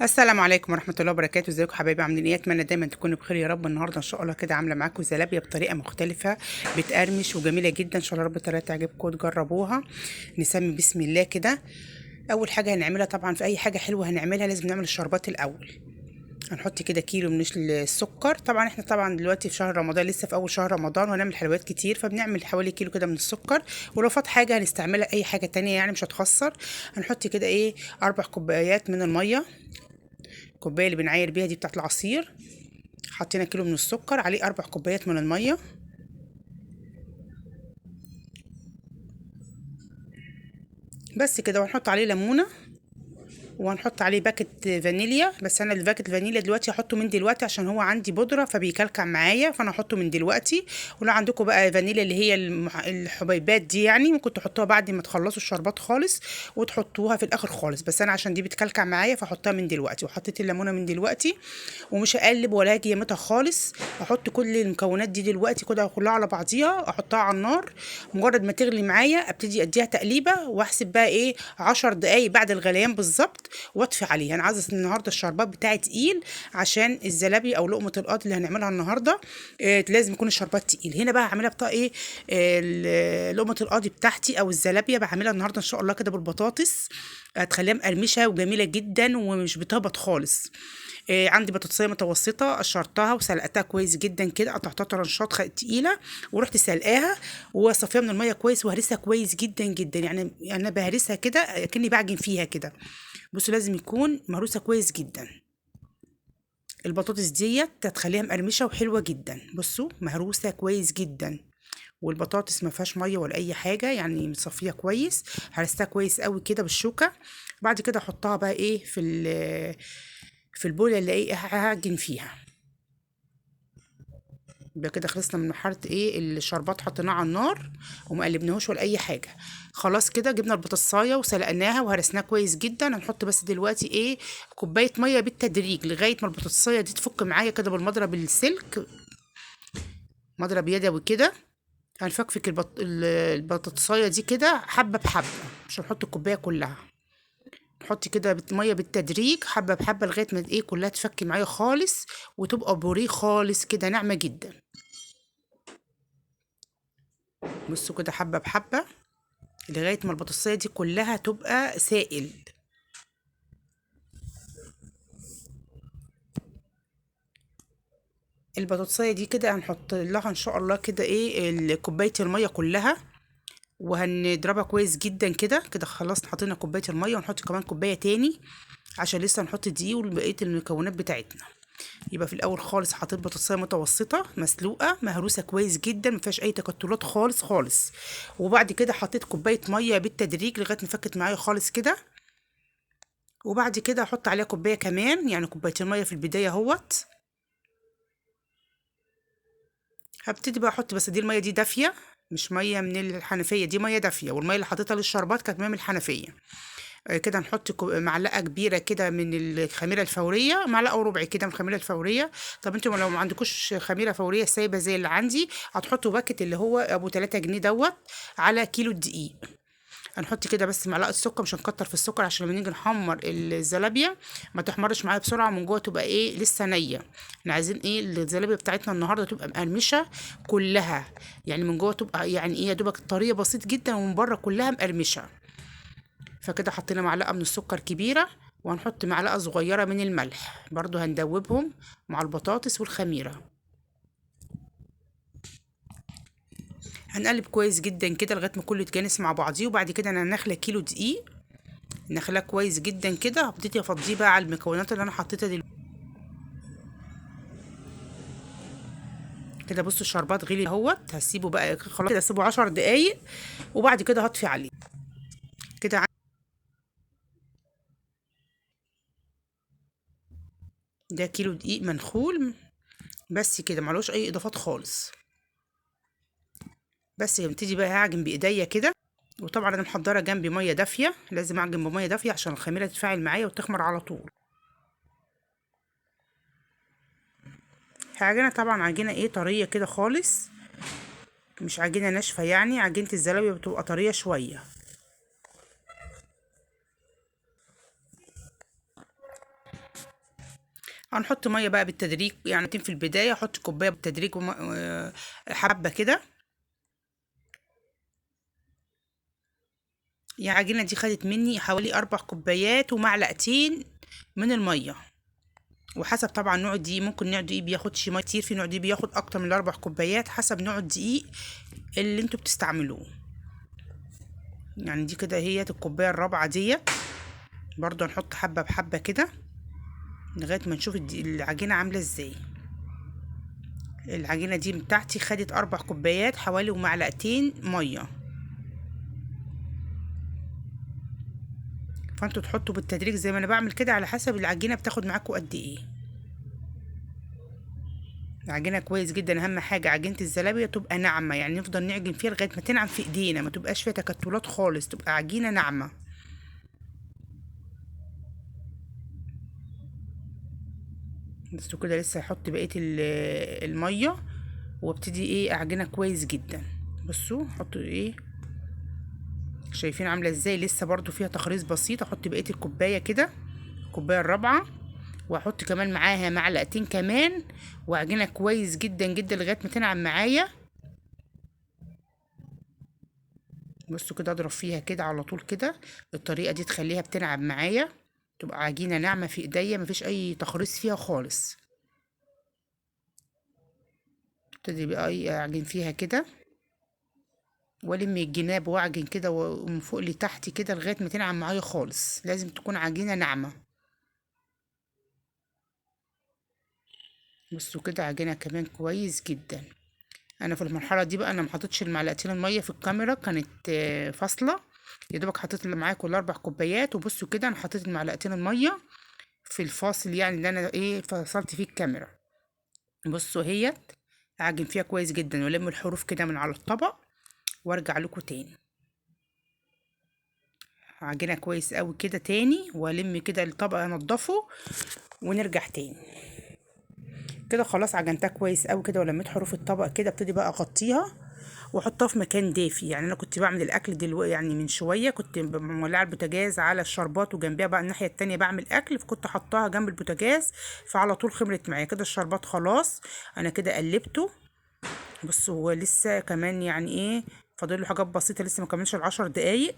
السلام عليكم ورحمة الله وبركاته. ازيكم حبايبي؟ عاملين ايه؟ اتمنى دايما تكونوا بخير يا رب. النهارده ان شاء الله كده عامله معاكم زلابيه بطريقه مختلفه، بتقرمش وجميله جدا. ان شاء الله رب الطريقه تعجبكم وتجربوها. نسمي بسم الله كده. اول حاجه هنعملها، طبعا في اي حاجه حلوه هنعملها لازم نعمل الشربات الاول. هنحط كده كيلو من السكر. طبعا احنا طبعا دلوقتي في شهر رمضان، لسه في اول شهر رمضان وهنعمل حلويات كتير، فبنعمل حوالي كيلو كده من السكر. ولو فات حاجه هنستعملها اي حاجه تانية يعني مش هتخسر. هنحط كده ايه 4 كوبايات من الميه. الكوبايه اللي بنعاير بيها دي بتاعت العصير. حطينا كيلو من السكر عليه 4 كوبايات من المية. بس كده. وهنحط عليه ليمونة، وهنحط عليه باكت فانيليا. بس انا الباكت الفانيليا دلوقتي هحطه من دلوقتي عشان هو عندي بودرة فبيكلكع معايا، فانا هحطه من دلوقتي. ولو عندكم بقى فانيليا اللي هي الحبيبات دي يعني ممكن تحطوها بعد ما تخلصوا الشربات خالص وتحطوها في الاخر خالص، بس انا عشان دي بتكلكع معايا فحطها من دلوقتي. وحطيت الليمونة من دلوقتي ومش هقلب ولا هاجي يمتها خالص. احط كل المكونات دي دلوقتي كده كلها على بعضيها، احطها على النار. مجرد ما تغلي معايا ابتدي اديها تقليبه، واحسب بقى ايه 10 دقايق بعد الغليان بالظبط واطفي عليها. انا عايزه النهارده الشربات بتاعي تقيل عشان الزلابي او لقمه القاضي اللي هنعملها النهارده. لازم يكون الشربات تقيل. هنا بقى هعملها بطريقه ايه. لقمه القاضي بتاعتي او الزلابيه بعملها النهارده ان شاء الله كده بالبطاطس. هتخليها مقرمشه وجميله جدا ومش بتهبط خالص. عندي بطاطسيه متوسطه، قشرتها وسلقتها كويس جدا كده، قطعتها طرنشات تقيله. ورحت سلقاها وصفيها من الميه كويس وهرسها كويس جدا جدا. يعني انا بهرسها كده كاني بعجن فيها كده. بصوا لازم يكون مهروسه كويس جدا. البطاطس ديت هتخليها مقرمشه وحلوه جدا. بصوا مهروسه كويس جدا، والبطاطس ما فيهاش ميه ولا اي حاجه، يعني مصفيه كويس. هرستها كويس قوي كده بالشوكه. بعد كده احطها بقى ايه في البوله اللي ايه هعجن فيها. يبقى كده خلصنا من مرحله ايه الشربات، حطيناه على النار وما قلبناهوش ولا اي حاجه. خلاص كده جبنا البطاطسايه وسلقناها وهرسناها كويس جدا. هنحط بس دلوقتي ايه كوبايه ميه بالتدريج لغايه ما البطاطسايه دي تفك معايا كده بالمضرب السلك، مضرب يدوي كده. هنفكفك البطاطسايه دي كده حبه بحبه، مش هنحط الكوبايه كلها. نحط كده ميه بالتدريج حبه بحبه لغايه ما ايه كلها تفك معايا خالص وتبقى بوريه خالص كده ناعمه جدا. بصوا كده حبه بحبه لغايه ما البطاطسيه دي كلها تبقى سائل. البطاطسيه دي كده هنحط لها ان شاء الله كده ايه كوبايه الميه كلها، وهنضربها كويس جدا كده. كده خلاص حطينا كوبايه الميه ونحط كمان كوبايه تاني عشان لسه هنحط دقيق وبقيه المكونات بتاعتنا. يبقى في الاول خالص حطيت بطاطسايه متوسطه مسلوقه مهروسه كويس جدا ما فيهاش اي تكتلات خالص خالص. وبعد كده حطيت كوبايه ميه بالتدريج لغايه ما فكت معايا خالص كده. وبعد كده احط عليها كوبايه كمان، يعني كوبايتين ميه في البدايه اهوت. هبتدي بقى احط، بس دي الميه دي دافيه مش ميه من الحنفيه، دي ميه دافيه، والميه اللي حطيتها للشربات كانت ميه من الحنفيه. كده نحط معلقه كبيره كده من الخميره الفوريه، معلقه وربع كده من الخميره الفوريه. طب انتوا لو ما عندكوش خميره فوريه سايبه زي اللي عندي هتحطوا باكت اللي هو ابو 3 جنيه دوت على كيلو الدقيق. هنحط كده بس معلقه سكر، مش هنكتر في السكر عشان لما نيجي نحمر الزلابيه ما تحمرش معايا بسرعه من جوه تبقى ايه لسه نيه. احنا عايزين ايه الزلابيه بتاعتنا النهارده تبقى مقرمشه كلها، يعني من جوه تبقى يعني ايه يا دوبك طريه بسيط جدا ومن بره كلها مقرمشه. فكده حطينا معلقه من السكر كبيره، وهنحط معلقه صغيره من الملح برضو هندوبهم مع البطاطس والخميره. هنقلب كويس جدا كده لغايه ما كله يتجانس مع بعضيه. وبعد كده انا نخله كيلو دقيق نخلاه كويس جدا كده. هبتدي افضيه بقى على المكونات اللي انا حطيتها دلوقتي كده. بصوا الشربات غلي اهوت. هسيبه بقى خلاص كده، اسيبه 10 دقايق وبعد كده هطفي عليه كده. ده كيلو دقيق منخول بس كده، معلوش اي اضافات خالص. بس هبتدي بقى هعجن بايديا كده. وطبعا انا محضره جنبي ميه دافيه، لازم اعجن بميه دافيه عشان الخميره تتفاعل معايا وتخمر على طول. هعجنها طبعا عجينه ايه طريه كده خالص، مش عجينه ناشفه، يعني عجينه الزلابيه بتبقى طريه شويه. هنحط ميه بقى بالتدريج، يعني في البدايه احط كوبايه بالتدريج حبه كده. يعني العجينه دي خدت مني حوالي 4 كوبايات ومعلقتين من الميه، وحسب طبعا نوع الدقيق. ممكن نوع الدقيق بياخدش ميه كتير، في نوع دقيق بياخد اكتر من ال4 كوبايات، حسب نوع الدقيق اللي انتوا بتستعملوه. يعني دي كده هي الكوبايه الرابعه ديت. برضو هنحط حبه بحبه كده لغايه ما نشوف العجينه عامله ازاي. العجينه دي بتاعتي خدت 4 كوبايات حوالي ومعلقتين ميه، فانتوا تحطوا بالتدريج زي ما انا بعمل كده على حسب العجينه بتاخد معاكم قد ايه. العجينه كويس جدا، اهم حاجه عجينه الزلابيه تبقى ناعمه، يعني نفضل نعجن فيها لغايه ما تنعم في ايدينا، ما تبقاش فيها تكتلات خالص، تبقى عجينه ناعمه. بس كده لسه هحط بقيه الميه وابتدي ايه اعجنها كويس جدا. بصوا حطوا ايه، شايفين عامله ازاي؟ لسه برضو فيها تخريص بسيط. احط بقيه الكوبايه كده، الكوبايه الرابعه، واحط كمان معاها معلقتين كمان، واعجنها كويس جدا جدا لغايه ما تنعم معايا. بصوا كده اضرب فيها كده على طول كده، الطريقه دي تخليها بتنعم معايا، تبقى عجينه ناعمه في ايديا، مفيش اي تخريص فيها خالص. ابتدي بقى ايه اعجن فيها كده، والم الجناب واعجن كده ومن فوق لتحت كده لغايه ما تنعم معايا خالص. لازم تكون عجينه ناعمه. بصوا كده عجينه كمان كويس جدا. انا في المرحله دي بقى انا ما حطيتش المعلقتين الميه في الكاميرا، كانت فاصله، يا دوبك حطيت اللي معايا كل 4 كوبايات. وبصوا كده انا حطيت المعلقتين الميه في الفاصل، يعني اللي انا ايه فصلت فيه الكاميرا. بصوا اهيت اعجن فيها كويس جدا والم الحروف كده من على الطبق وارجع لكم تاني. عجينه كويس قوي كده تاني، والم كده الطبق انضفه ونرجع تاني. كده خلاص عجنتها كويس قوي كده ولميت حروف الطبق كده. ابتدي بقى اغطيها واحطها في مكان دافي. يعني انا كنت بعمل الاكل دلوقتي، يعني من شويه كنت مولعه البوتاجاز على الشربات، وجنبيها بقى الناحيه التانية بعمل اكل، فكنت حطاها جنب البوتاجاز، فعلى طول خمرت معايا كده الشربات. خلاص انا كده قلبته. بصوا هو لسه كمان يعني ايه فاضل له حاجات بسيطه، لسه ما كملش ال10 دقايق،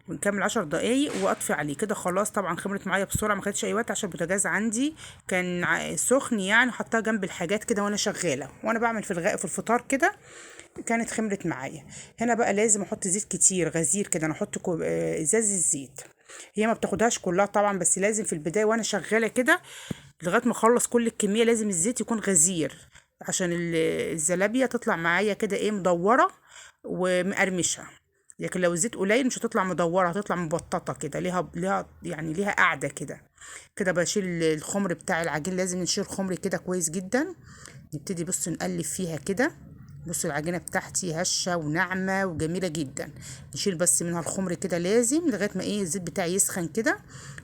ونكمل 10 دقايق واطفي عليه كده. خلاص طبعا خمرت معايا بسرعه، ما خدتش اي وقت عشان البوتاجاز عندي كان سخن، يعني حطها جنب الحاجات كده وانا شغاله وانا بعمل في الفطار كده، كانت خمرت معايا. هنا بقى لازم احط زيت كتير غزير كده. انا احط ازاز الزيت، هي ما بتاخدهاش كلها طبعا، بس لازم في البدايه وانا شغاله كده لغايه ما اخلص كل الكميه لازم الزيت يكون غزير، عشان الزلابيه تطلع معايا كده ايه مدوره ومقرمشه. لكن لو الزيت قليل مش هتطلع مدوره، هتطلع مبططه كده، ليها يعني ليها قاعده كده. كده بشيل الخمر بتاع العجين، لازم نشيل الخمر كده كويس جدا. نبتدي بص نقلب فيها كده. بصوا العجينه بتاعتي هشه وناعمه وجميله جدا. نشيل بس منها الخمر كده لازم لغايه ما ايه الزيت بتاعي يسخن كده.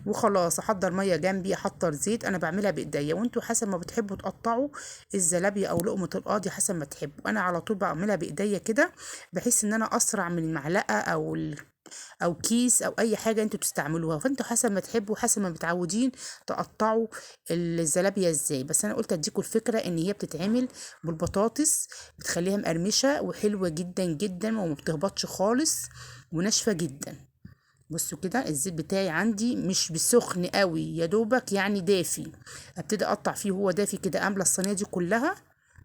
وخلاص احضر ميه جنبي، احضر زيت. انا بعملها بايديا، وانتوا حسب ما بتحبوا تقطعوا الزلابيه او لقمه القاضي حسب ما تحبوا. انا على طول بعملها بايديا كده، بحيث ان انا اسرع من المعلقه او كيس او اي حاجه انتوا بتستعملوها. فانتوا حسب ما تحبوا حسب ما متعودين تقطعوا الزلابيه ازاي. بس انا قلت اديكم الفكره ان هي بتتعمل بالبطاطس، بتخليها مقرمشه وحلوه جدا جدا وما بتهبطش خالص وناشفه جدا. بصوا كده الزيت بتاعي عندي مش بسخن قوي، يا دوبك يعني دافي. ابتدي اقطع فيه وهو دافي كده، املى الصينيه دي كلها،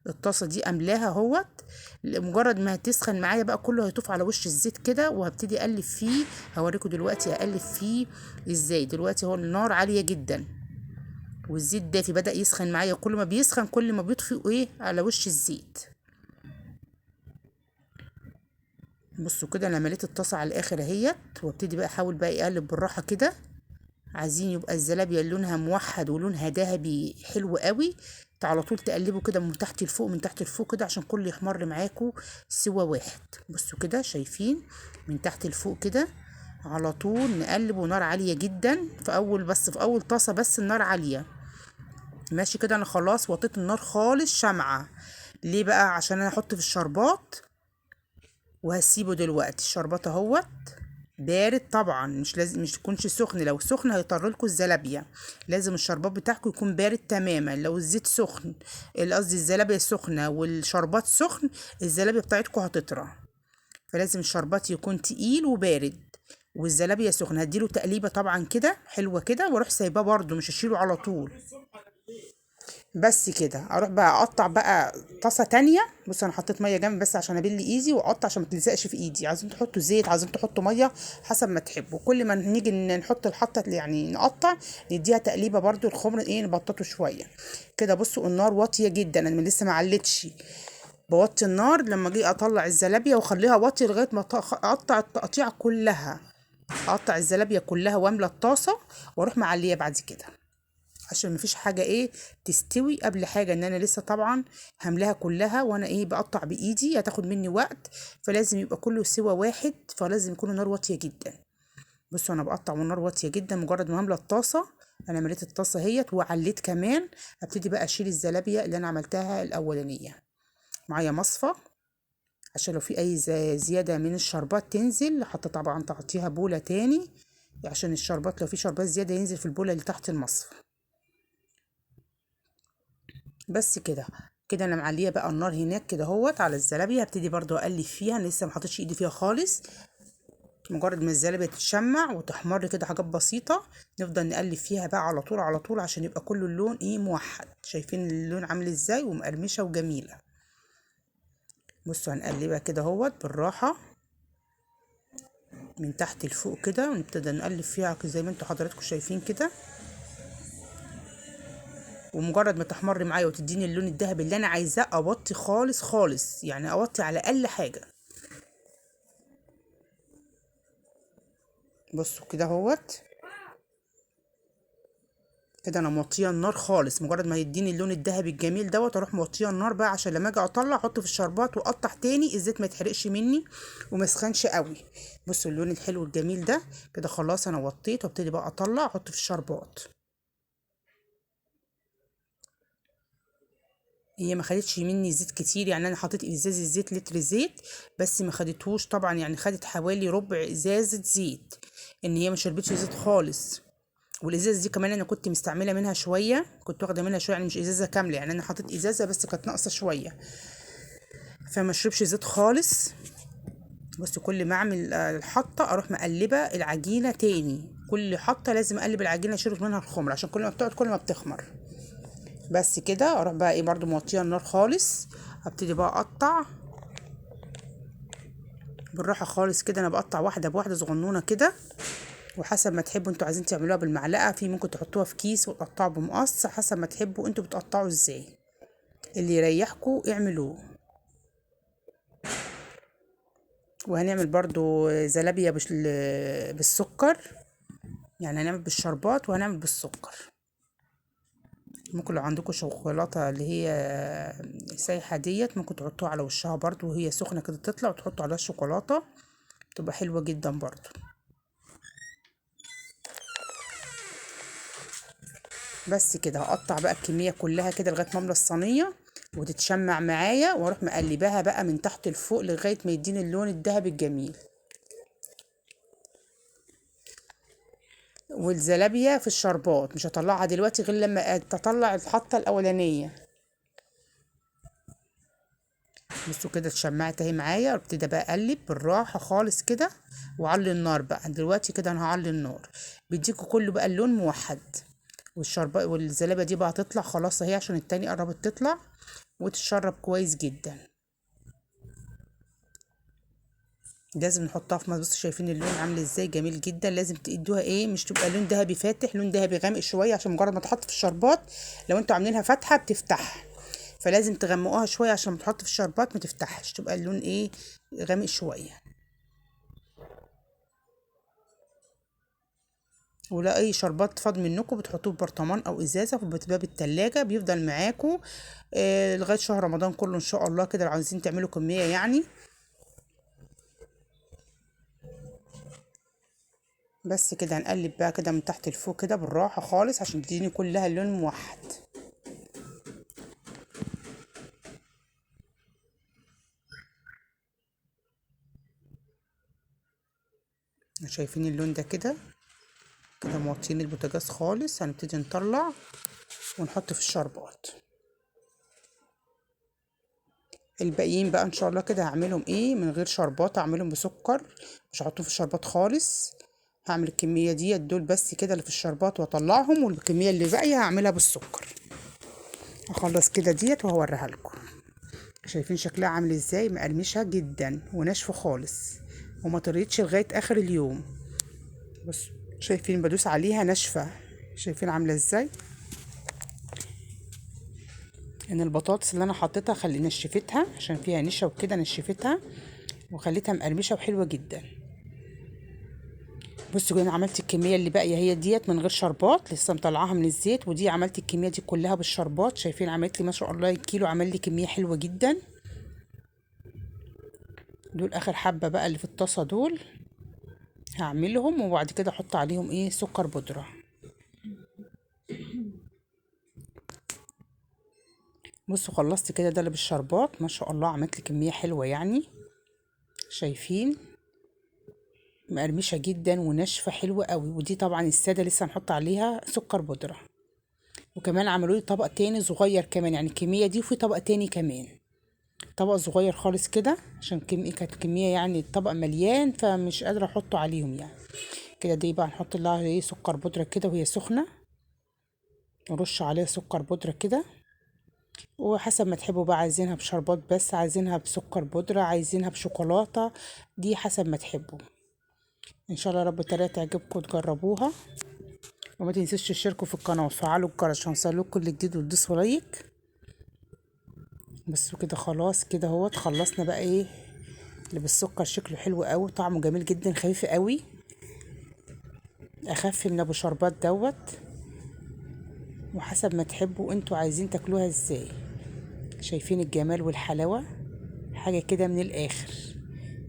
الطاسه دي املاها اهوت. مجرد ما هتسخن معايا بقى كله هيطوف على وش الزيت كده، وهبتدي اقلب فيه. هوريكم دلوقتي اقلب فيه ازاي. دلوقتي هو النار عاليه جدا والزيت دافي بدأ يسخن معايا، كل ما بيسخن كل ما بيطفي ايه على وش الزيت. بصوا كده انا مليت الطاسه على الاخر اهيت، وابتدي بقى احاول بقى اقلب بالراحه كده. عايزين يبقى الزلابيه لونها موحد ولونها ذهبي حلو قوي، على طول تقلبوا كده من تحت لفوق من تحت لفوق كده عشان كله يحمر معاكوا سوا واحد. بصوا كده شايفين من تحت لفوق كده، على طول نقلب ونار عاليه جدا في اول طاسه بس النار عاليه. ماشي كده انا خلاص وطيت النار خالص شمعة. ليه بقى؟ عشان انا احط في الشربات وهسيبه دلوقتي. الشربات اهوت بارد طبعا، مش لازم مش يكونش سخن، لو سخن هيطر لكم الزلابيه. لازم الشربات بتاعكم يكون بارد تماما. لو الزيت سخن، قصدي الزلابيه سخنه والشربات سخن، الزلابيه بتاعتكم هتطرى. فلازم الشربات يكون تقيل وبارد، والزلابيه سخنه. هديله تقليبه طبعا كده حلوه كده، واروح سايباه برده، مش هشيله على طول. بس كده اروح بقى اقطع بقى طاسه تانية. بص انا حطيت ميه جنب بس عشان ابل ايدي واقطع عشان ما تلزقش في ايدي. عايزين تحطوا زيت، عايزين تحطوا ميه، حسب ما تحبوا. كل ما نيجي نحط الحطه يعني نقطع، نديها تقليبه برده الخمر ايه، نبططه شويه كده. بصوا النار واطيه جدا، انا لسه ما علتش. بوطي النار لما اجي اطلع الزلابيه واخليها واطيه لغايه ما اقطع التقطيع كلها. اقطع الزلابيه كلها واملى الطاسه، واروح معليه بعد كده، عشان مفيش حاجة ايه تستوي قبل حاجة. ان انا لسه طبعا هملاها كلها، وانا ايه بقطع بايدي هتاخد مني وقت. فلازم يبقى كله سوا واحد، فلازم يكون النار واطية جدا. بصوا انا بقطع والنار واطية جدا. مجرد ما هملى الطاسة، انا مليت الطاسة اهيت وعليت كمان، ابتدي بقى اشيل الزلابية اللي انا عملتها الاولانية. معايا مصفى عشان لو في اي زيادة من الشربات تنزل. حتى طبعا تغطيها بولة تاني، عشان الشربات لو في شربات زيادة ينزل في البولة اللي تحت المصفى. بس كده. كده انا معليه بقى النار هناك كده اهوت على الزلابيه. هبتدي برضو اقلب فيها، انا لسه ما حطيتش ايدي فيها خالص. مجرد ما الزلابيه تتشمع وتحمر كده حاجات بسيطه، نفضل نقلب فيها بقى على طول على طول، عشان يبقى كله اللون ايه موحد. شايفين اللون عامل ازاي ومقرمشه وجميله. بصوا هنقلبها كده اهوت بالراحه من تحت لفوق كده، ونبتدي نقلب فيها زي ما انتوا حضراتكم شايفين كده. ومجرد ما تحمر معايا وتديني اللون الذهبي اللي انا عايزاه، اوطي خالص خالص، يعني اوطي على اقل حاجه. بصوا كده اهوت. كده انا موطيه النار خالص. مجرد ما يديني اللون الذهبي الجميل دوت، اروح موطيه النار بقى، عشان لما اجي اطلع احطه في الشربات واقطع تاني الزيت ما يتحرقش مني وما يسخنش قوي. بصوا اللون الحلو الجميل ده. كده خلاص انا وطيت، وابتدي بقى اطلع احطه في الشربات. هي ما خدتش مني زيت كتير، يعني انا حطيت ازاز الزيت، لتر زيت بس، ما خدتهوش طبعا، يعني خدت حوالي ربع ازازه زيت. ان هي ما شربتش زيت خالص. والازازه دي كمان انا كنت مستعمله منها شويه، كنت واخده منها شويه، يعني مش ازازه كامله، يعني انا حطيت ازازه بس كانت ناقصه شويه، فما اشربش زيت خالص. بس كل ما اعمل الحطه اروح مقلبه العجينه تاني. كل حطه لازم اقلب العجينه اشيل منها الخمر، عشان كل ما بتقعد كل ما بتخمر. بس كده اروح بقى ايه برضو موطيه النار خالص. ابتدي بقى اقطع بالراحه خالص كده. انا بقطع واحده بواحده صغنونه كده، وحسب ما تحبوا انتوا عايزين تعملوها بالمعلقه، في ممكن تحطوها في كيس وتقطعوا بمقص، حسب ما تحبوا انتوا بتقطعوا ازاي، اللي يريحكوا اعملوه. وهنعمل برضو زلابية بالسكر، يعني هنعمل بالشربات وهنعمل بالسكر. ممكن لو عندكم شوكولاتة اللي هي سايحة ديت، ممكن تحطوها على وشها برضو وهي سخنة كده تطلع، وتحطوا عليها الشوكولاتة، تبقى حلوة جدا برضو. بس كده هقطع بقى الكمية كلها كده لغاية ما املى الصينية وتتشمع معايا، واروح مقلباها بقى من تحت لفوق لغاية ما يديني اللون الذهبي الجميل. والزلابية في الشربات مش هطلعها دلوقتي غير لما تطلع الحطة الأولانية. بصوا كده اتشمعت اهي معايا، وابتدي بقى اقلب بالراحه خالص كده، وعلي النار بقى دلوقتي كده. انا هعلي النار، بيديكوا كله بقى اللون موحد. والشربات والزلابه دي بقى هتطلع خلاص اهي، عشان التاني قربت تطلع وتتشرب كويس جدا. لازم نحطها في بصوا شايفين اللون عامل ازاي جميل جدا. لازم تدوها ايه، مش تبقى لون ذهبي فاتح، لون ذهبي غامق شويه، عشان مجرد ما تحط في الشربات، لو انتوا عاملينها فاتحه بتفتح، فلازم تغمقوها شويه عشان تحط في الشربات ما تفتحش، تبقى اللون ايه غامق شويه. ولا اي شربات فاض منكم بتحطوه في برطمان او ازازه وبتبقى بالتلاجة، بيفضل معاكم لغايه شهر رمضان كله ان شاء الله كده، لو عايزين تعملوا كميه يعني. بس كده هنقلب بقى كده من تحت لفوق كده بالراحه خالص، عشان تديني كلها اللون موحد. شايفين اللون ده كده كده موطين البوتاجاز خالص. هنبتدي نطلع ونحط في الشربات. الباقيين بقى ان شاء الله كده هعملهم ايه من غير شربات، هعملهم بسكر، مش هحطهم في الشربات خالص. هعمل الكميه دي دول بس كده اللي في الشربات واطلعهم، والكميه اللي باقيه هعملها بالسكر. هخلص كده وهوريها لكم. شايفين شكلها عامل ازاي؟ مقرمشه جدا وناشفه خالص وما طريتش لغايه اخر اليوم. بص شايفين بدوس عليها ناشفه، شايفين عامله ازاي؟ ان البطاطس اللي انا حطيتها نشفتها عشان فيها نشا وكده، نشفتها وخليتها مقرمشه وحلوه جدا. بصوا انا عملت الكميه اللي باقيه هي ديت من غير شربات، لسه مطلعاها من الزيت، ودي عملت الكميه دي كلها بالشربات. شايفين عملت لي ما شاء الله الكيلو عمل لي كميه حلوه جدا. دول اخر حبه بقى اللي في الطاسه دول هعملهم، وبعد كده احط عليهم ايه سكر بودره. بصوا خلصت كده ده اللي بالشربات، ما شاء الله عملت لي كميه حلوه يعني. شايفين مقرمشه جدا وناشفه حلوه قوي. ودي طبعا الساده لسه هنحط عليها سكر بودره. وكمان عملوا لي طبق تاني صغير كمان، يعني الكميه دي وفي طبق تاني كمان، طبق صغير خالص كده عشان كانت كميه يعني الطبق مليان فمش قادره احطه عليهم يعني. كده دي بقى نحط لها ايه سكر بودره كده وهي سخنه، نرش عليها سكر بودره كده، وحسب ما تحبوا بقى، عايزينها بشربات بس، عايزينها بسكر بودره، عايزينها بشوكولاته، دي حسب ما تحبوا. ان شاء الله رب الطريقه تعجبكم وتجربوها. وما تنسوش تشتركوا في القناه وتفعلوا الجرس عشان يوصلكوا كل جديد وتدوسوا لايك. بس كده خلاص كده اهوت خلصنا بقى ايه اللي بالسكر. شكله حلو قوي، طعمه جميل جدا، خفيف قوي، اخف من ابو شربات دوت. وحسب ما تحبوا انتوا عايزين تاكلوها ازاي. شايفين الجمال والحلاوه، حاجه كده من الاخر.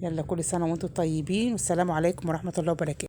يلا كل سنه وانتم طيبين، والسلام عليكم ورحمه الله وبركاته.